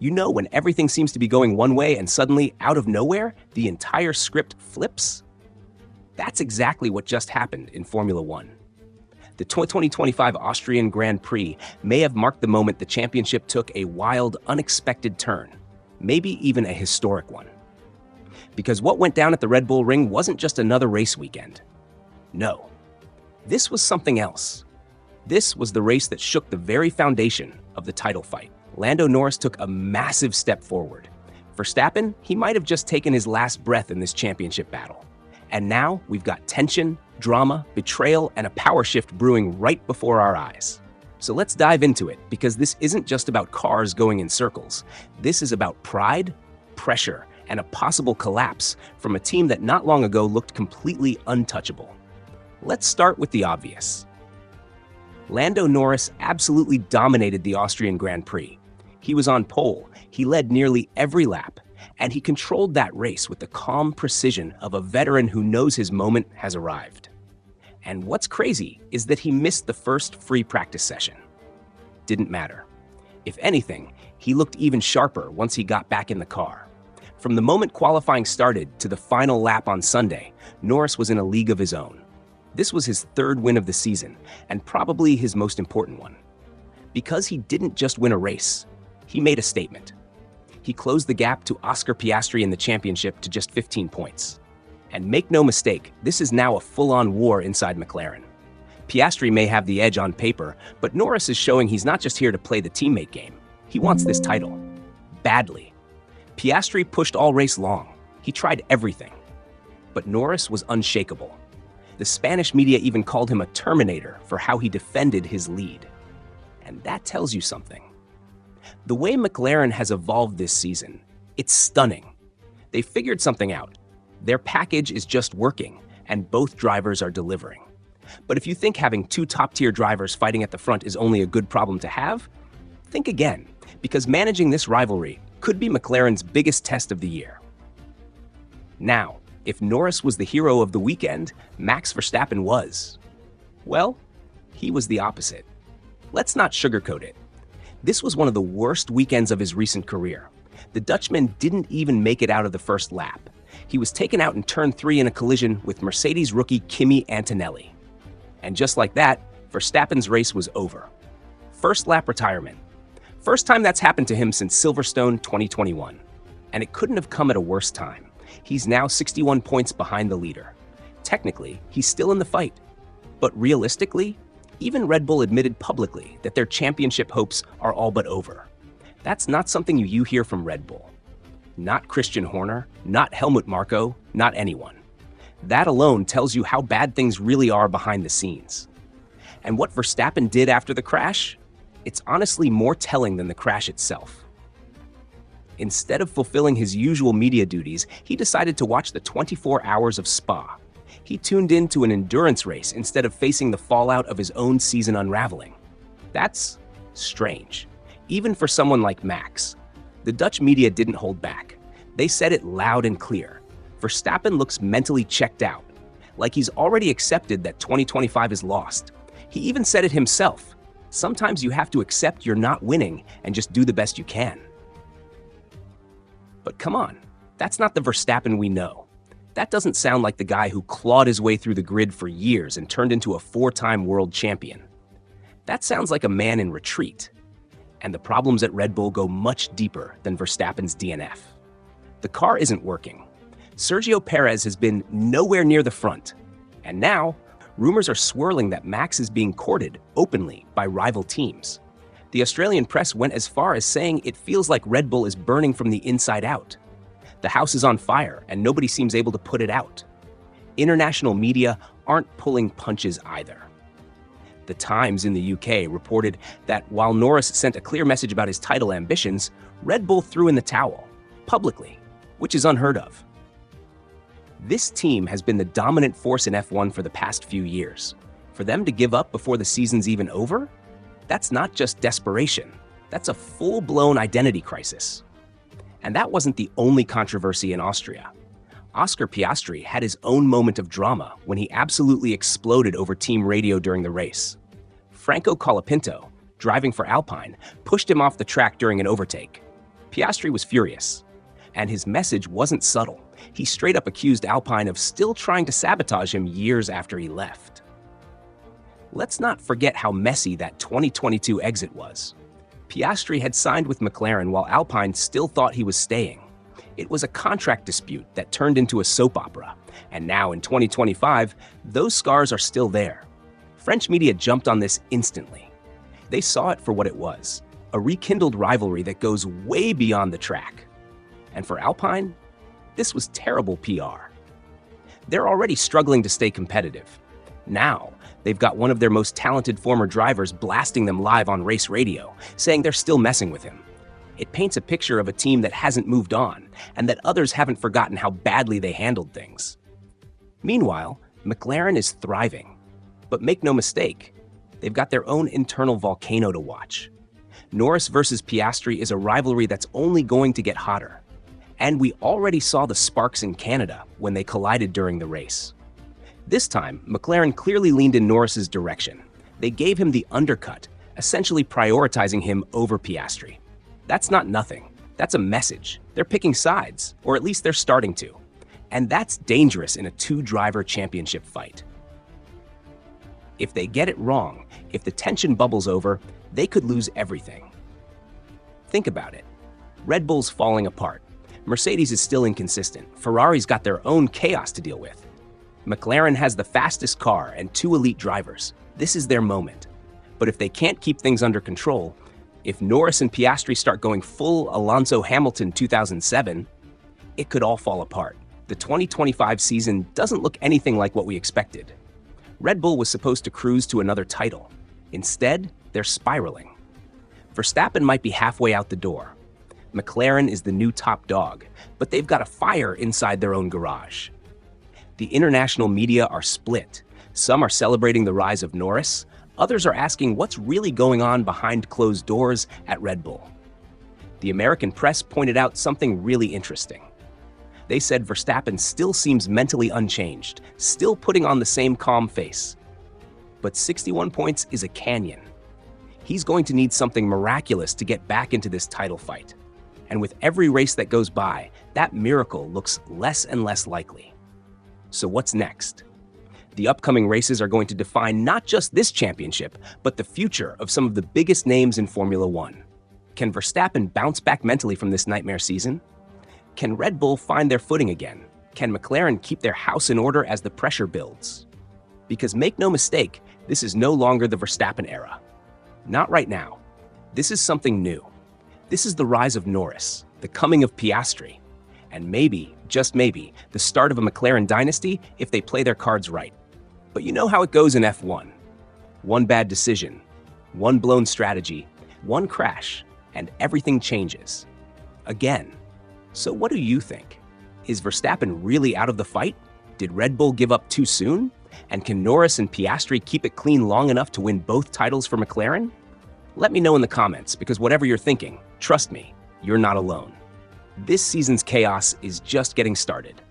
You know when everything seems to be going one way and suddenly, out of nowhere, the entire script flips? That's exactly what just happened in Formula One. The 2025 Austrian Grand Prix may have marked the moment the championship took a wild, unexpected turn, maybe even a historic one. Because what went down at the Red Bull Ring wasn't just another race weekend. No, this was something else. This was the race that shook the very foundation of the title fight. Lando Norris took a massive step forward. Verstappen, he might have just taken his last breath in this championship battle. And now we've got tension, drama, betrayal, and a power shift brewing right before our eyes. So let's dive into it, because this isn't just about cars going in circles. This is about pride, pressure, and a possible collapse from a team that not long ago looked completely untouchable. Let's start with the obvious. Lando Norris absolutely dominated the Austrian Grand Prix. He was on pole, he led nearly every lap, and he controlled that race with the calm precision of a veteran who knows his moment has arrived. And what's crazy is that he missed the first free practice session. Didn't matter. If anything, he looked even sharper once he got back in the car. From the moment qualifying started to the final lap on Sunday, Norris was in a league of his own. This was his third win of the season, and probably his most important one. Because he didn't just win a race, he made a statement. He closed the gap to Oscar Piastri in the championship to just 15 points. And make no mistake, this is now a full-on war inside McLaren. Piastri may have the edge on paper, but Norris is showing he's not just here to play the teammate game. He wants this title. Badly. Piastri pushed all race long. He tried everything. But Norris was unshakable. The Spanish media even called him a Terminator for how he defended his lead. And that tells you something. The way McLaren has evolved this season, it's stunning. They figured something out. Their package is just working, and both drivers are delivering. But if you think having two top-tier drivers fighting at the front is only a good problem to have, think again, because managing this rivalry could be McLaren's biggest test of the year. Now, if Norris was the hero of the weekend, Max Verstappen was. Well, he was the opposite. Let's not sugarcoat it. This was one of the worst weekends of his recent career. The Dutchman didn't even make it out of the first lap. He was taken out in turn 3 in a collision with Mercedes rookie Kimi Antonelli. And just like that, Verstappen's race was over. First lap retirement. First time that's happened to him since Silverstone 2021. And it couldn't have come at a worse time. He's now 61 points behind the leader. Technically, he's still in the fight. But realistically, even Red Bull admitted publicly that their championship hopes are all but over. That's not something you hear from Red Bull. Not Christian Horner, not Helmut Marko, not anyone. That alone tells you how bad things really are behind the scenes. And what Verstappen did after the crash? It's honestly more telling than the crash itself. Instead of fulfilling his usual media duties, he decided to watch the 24 hours of Spa. He tuned into an endurance race instead of facing the fallout of his own season unraveling. That's strange, even for someone like Max. The Dutch media didn't hold back. They said it loud and clear. Verstappen looks mentally checked out, like he's already accepted that 2025 is lost. He even said it himself. Sometimes you have to accept you're not winning and just do the best you can. But come on, that's not the Verstappen we know. That doesn't sound like the guy who clawed his way through the grid for years and turned into a 4-time world champion. That sounds like a man in retreat. And the problems at Red Bull go much deeper than Verstappen's DNF. The car isn't working. Sergio Perez has been nowhere near the front. And now, rumors are swirling that Max is being courted openly by rival teams. The Australian press went as far as saying it feels like Red Bull is burning from the inside out. The house is on fire, and nobody seems able to put it out. International media aren't pulling punches either. The Times in the UK reported that while Norris sent a clear message about his title ambitions, Red Bull threw in the towel, publicly, which is unheard of. This team has been the dominant force in F1 for the past few years. For them to give up before the season's even over? That's not just desperation. That's a full-blown identity crisis. And that wasn't the only controversy in Austria. Oscar Piastri had his own moment of drama when he absolutely exploded over team radio during the race. Franco Colapinto, driving for Alpine, pushed him off the track during an overtake. Piastri was furious, and his message wasn't subtle. He straight up accused Alpine of still trying to sabotage him years after he left. Let's not forget how messy that 2022 exit was. Piastri had signed with McLaren while Alpine still thought he was staying. It was a contract dispute that turned into a soap opera, and now in 2025, those scars are still there. French media jumped on this instantly. They saw it for what it was, a rekindled rivalry that goes way beyond the track. And for Alpine, this was terrible PR. They're already struggling to stay competitive. Now, they've got one of their most talented former drivers blasting them live on race radio, saying they're still messing with him. It paints a picture of a team that hasn't moved on, and that others haven't forgotten how badly they handled things. Meanwhile, McLaren is thriving. But make no mistake, they've got their own internal volcano to watch. Norris versus Piastri is a rivalry that's only going to get hotter. And we already saw the sparks in Canada when they collided during the race. This time, McLaren clearly leaned in Norris's direction. They gave him the undercut, essentially prioritizing him over Piastri. That's not nothing. That's a message. They're picking sides, or at least they're starting to. And that's dangerous in a two-driver championship fight. If they get it wrong, if the tension bubbles over, they could lose everything. Think about it. Red Bull's falling apart. Mercedes is still inconsistent. Ferrari's got their own chaos to deal with. McLaren has the fastest car and two elite drivers. This is their moment. But if they can't keep things under control, if Norris and Piastri start going full Alonso Hamilton 2007, it could all fall apart. The 2025 season doesn't look anything like what we expected. Red Bull was supposed to cruise to another title. Instead, they're spiraling. Verstappen might be halfway out the door. McLaren is the new top dog, but they've got a fire inside their own garage. The international media are split. Some are celebrating the rise of Norris. Others are asking what's really going on behind closed doors at Red Bull. The American press pointed out something really interesting. They said Verstappen still seems mentally unchanged, still putting on the same calm face. But 61 points is a canyon. He's going to need something miraculous to get back into this title fight. And with every race that goes by, that miracle looks less and less likely. So what's next? The upcoming races are going to define not just this championship, but the future of some of the biggest names in Formula One. Can Verstappen bounce back mentally from this nightmare season? Can Red Bull find their footing again? Can McLaren keep their house in order as the pressure builds? Because make no mistake, this is no longer the Verstappen era. Not right now. This is something new. This is the rise of Norris, the coming of Piastri, and maybe, just maybe, the start of a McLaren dynasty if they play their cards right. But you know how it goes in F1. One bad decision, one blown strategy, one crash, and everything changes. Again. So what do you think? Is Verstappen really out of the fight? Did Red Bull give up too soon? And can Norris and Piastri keep it clean long enough to win both titles for McLaren? Let me know in the comments, because whatever you're thinking, trust me, you're not alone. This season's chaos is just getting started.